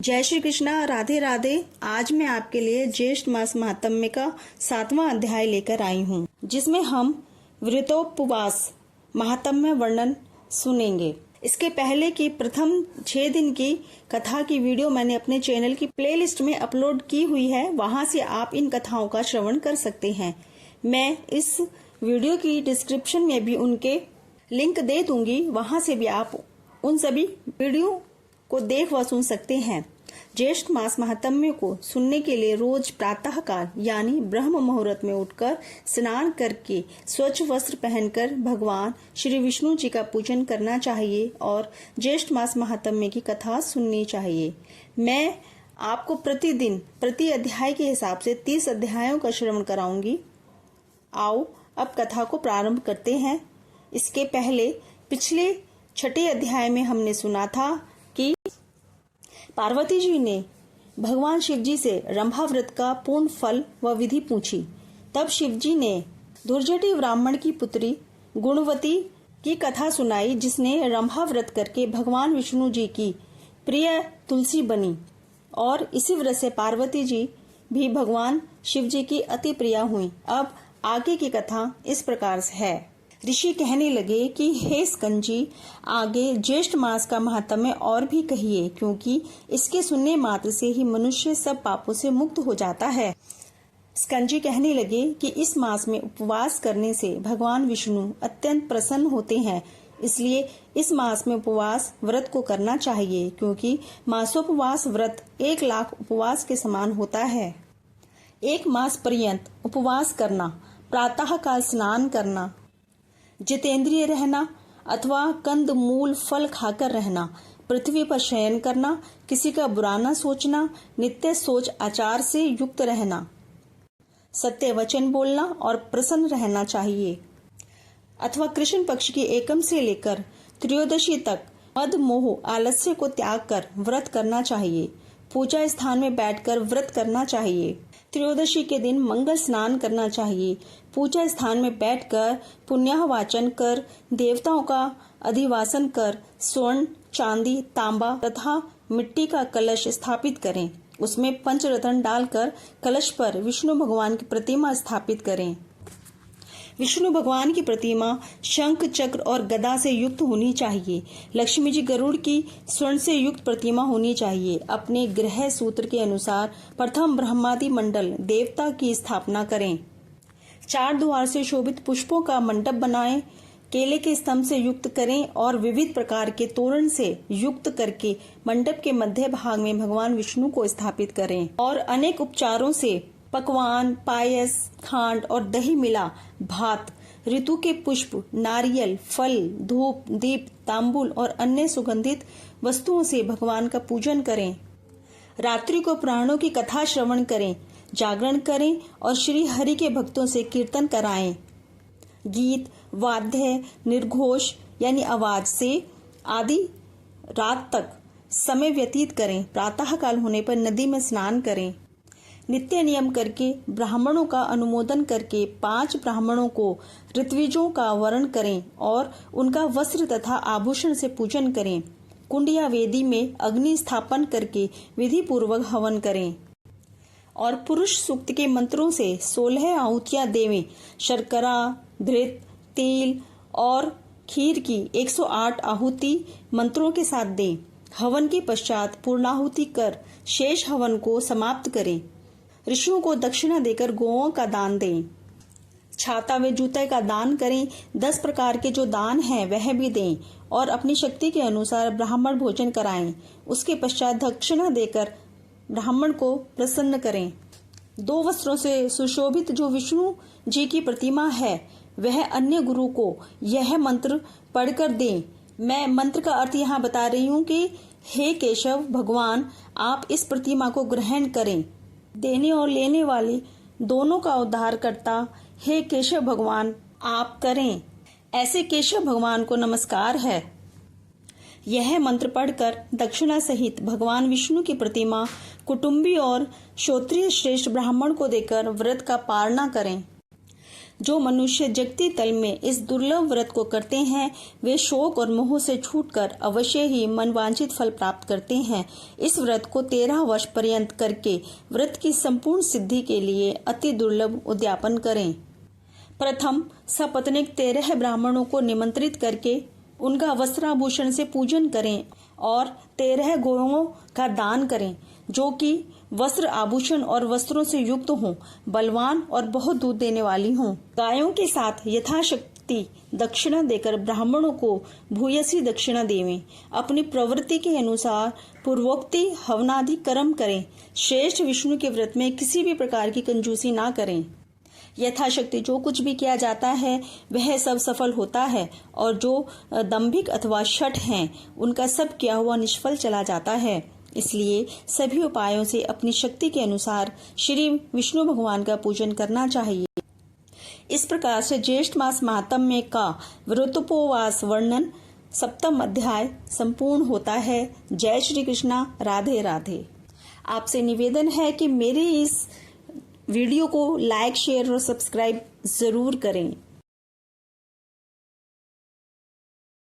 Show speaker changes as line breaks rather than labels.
जय श्री कृष्णा, राधे राधे। आज मैं आपके लिए ज्येष्ठ मास महात्म्य का 7वां अध्याय लेकर आई हूँ, जिसमें हम व्रतोपवास महात्म्य वर्णन सुनेंगे। इसके पहले की प्रथम 6 दिन की कथा की वीडियो मैंने अपने चैनल की प्लेलिस्ट में अपलोड की हुई है, वहां से आप इन कथाओं का श्रवण कर सकते हैं। मैं इस वीडियो की डिस्क्रिप्शन में भी उनके लिंक दे दूंगी, वहां से भी आप उन सभी वीडियो को देख व सुन सकते हैं। ज्येष्ठ मास महात्म्य को सुनने के लिए रोज प्रातः काल यानी ब्रह्म मुहूर्त में उठकर स्नान करके स्वच्छ वस्त्र पहनकर भगवान श्री विष्णु जी का पूजन करना चाहिए और ज्येष्ठ मास महात्म्य की कथा सुननी चाहिए। मैं आपको प्रतिदिन प्रति अध्याय के हिसाब से 30 अध्यायों का श्रवण कराऊंगी। आओ अब कथा को प्रारंभ करते हैं। इसके पहले पिछले 6ठे अध्याय में हमने सुना था कि पार्वती जी ने भगवान शिव जी से रंभा व्रत का पूर्ण फल व विधि पूछी। तब शिव जी ने दुर्जटी ब्राह्मण की पुत्री गुणवती की कथा सुनाई, जिसने रंभा व्रत करके भगवान विष्णु जी की प्रिय तुलसी बनी और इसी व्रत से पार्वती जी भी भगवान शिव जी की अति प्रिया हुई। अब आगे की कथा इस प्रकार से है। ऋषि कहने लगे कि हे स्कंजी, आगे ज्येष्ठ मास का महात्म्य और भी कहिए, क्योंकि इसके सुनने मात्र से ही मनुष्य सब पापों से मुक्त हो जाता है। स्कंजी कहने लगे कि इस मास में उपवास करने से भगवान विष्णु अत्यंत प्रसन्न होते हैं, इसलिए इस मास में उपवास व्रत को करना चाहिए, क्योंकि मासोपवास व्रत 1 लाख उपवास के समान होता है। 1 मास पर्यंत उपवास करना, प्रातः काल स्नान करना, जितेंद्रिय रहना अथवा कंद मूल फल खाकर रहना, पृथ्वी पर शयन करना, किसी का बुरा न सोचना, नित्य सोच आचार से युक्त रहना, सत्य वचन बोलना और प्रसन्न रहना चाहिए, अथवा कृष्ण पक्ष की एकम से लेकर त्रयोदशी तक मद मोह आलस्य को त्याग कर व्रत करना चाहिए। पूजा स्थान में बैठकर व्रत करना चाहिए। त्रयोदशी के दिन मंगल स्नान करना चाहिए। पूजा स्थान में बैठकर पुण्य वाचन कर देवताओं का अधिवासन कर स्वर्ण, चांदी, तांबा तथा मिट्टी का कलश स्थापित करें। उसमें पंचरत्न डालकर कलश पर विष्णु भगवान की प्रतिमा स्थापित करें। विष्णु भगवान की प्रतिमा शंख, चक्र और गदा से युक्त होनी चाहिए। लक्ष्मी जी गरुड़ की स्वर्ण से युक्त प्रतिमा होनी चाहिए। अपने ग्रह सूत्र के अनुसार प्रथम ब्रह्मादि मंडल देवता की स्थापना करें। 4 द्वार से शोभित पुष्पों का मंडप बनाएं। केले के स्तंभ से युक्त करें और विविध प्रकार के तोरण से युक्त करके मंडप के मध्य भाग में भगवान विष्णु को स्थापित करें और अनेक उपचारों से पकवान, पायस, खांड और दही मिला भात, ऋतु के पुष्प, नारियल, फल, धूप, दीप, तांबूल और अन्य सुगंधित वस्तुओं से भगवान का पूजन करें। रात्रि को पुराणों की कथा श्रवण करें, जागरण करें और श्री हरि के भक्तों से कीर्तन कराएं। गीत, वाद्य, निर्घोष यानी आवाज से आदि रात तक समय व्यतीत करें। प्रातः काल होने पर नदी में स्नान करें। नित्य नियम करके ब्राह्मणों का अनुमोदन करके 5 ब्राह्मणों को ऋत्विजों का वरण करें और उनका वस्त्र तथा आभूषण से पूजन करें। कुंड या वेदी में अग्नि स्थापन करके विधि पूर्वक हवन करें और पुरुष सूक्त के मंत्रों से 16 आहुतियां देवें। शर्करा, घृत, तेल और खीर की 108 आहुति मंत्रों के साथ दें। हवन के पश्चात पूर्णाहुति कर शेष हवन को समाप्त करें। ऋषियों को दक्षिणा देकर गौओं का दान दें। छाता व जूते का दान करें। 10 प्रकार के जो दान हैं वह भी दें और अपनी शक्ति के अनुसार ब्राह्मण भोजन कराएं। उसके पश्चात दक्षिणा देकर ब्राह्मण को प्रसन्न करें। 2 वस्त्रों से सुशोभित जो विष्णु जी की प्रतिमा है, वह अन्य गुरु को यह मंत्र पढ़कर दें। मैं मंत्र का अर्थ यहाँ बता रही हूँ कि हे केशव भगवान, आप इस प्रतिमा को ग्रहण करें। देने और लेने वाले दोनों का उद्धार करता हे केशव भगवान आप करें। ऐसे केशव भगवान को नमस्कार है। यह मंत्र पढ़कर दक्षिणा सहित भगवान विष्णु की प्रतिमा कुटुंबी और श्रोत्रिय श्रेष्ठ ब्राह्मण को देकर व्रत का पालना करें। जो मनुष्य जगती तल में इस दुर्लभ व्रत को करते हैं वे शोक और मोह से छूटकर अवश्य ही मनवांछित फल प्राप्त करते हैं। इस व्रत को 13 वर्ष पर्यंत करके व्रत की संपूर्ण सिद्धि के लिए अति दुर्लभ उद्यापन करें। प्रथम सपत्नीक 13 ब्राह्मणों को निमंत्रित करके उनका वस्त्राभूषण से पूजन करें और 13 गौओं का दान करें जो कि वस्त्र आभूषण और वस्त्रों से युक्त हों, बलवान और बहुत दूध देने वाली हों। गायों के साथ यथाशक्ति दक्षिणा देकर ब्राह्मणों को भूयसी दक्षिणा देवें। अपनी प्रवृत्ति के अनुसार पूर्वोक्ति हवनादि कर्म करें। श्रेष्ठ विष्णु के व्रत में किसी भी प्रकार की कंजूसी ना करें। यथाशक्ति जो कुछ भी किया जाता है वह सब सफल होता है और जो दंभिक अथवा शठ हैं उनका सब किया हुआ निष्फल चला जाता है। इसलिए सभी उपायों से अपनी शक्ति के अनुसार श्री विष्णु भगवान का पूजन करना चाहिए। इस प्रकार से ज्येष्ठ मास महात्म्य का व्रतोपवास वर्णन 7वां अध्याय संपूर्ण होता है। जय श्री कृष्णा। राधे राधे। आपसे निवेदन है कि मेरे इस वीडियो को लाइक, शेयर और सब्सक्राइब जरूर करें।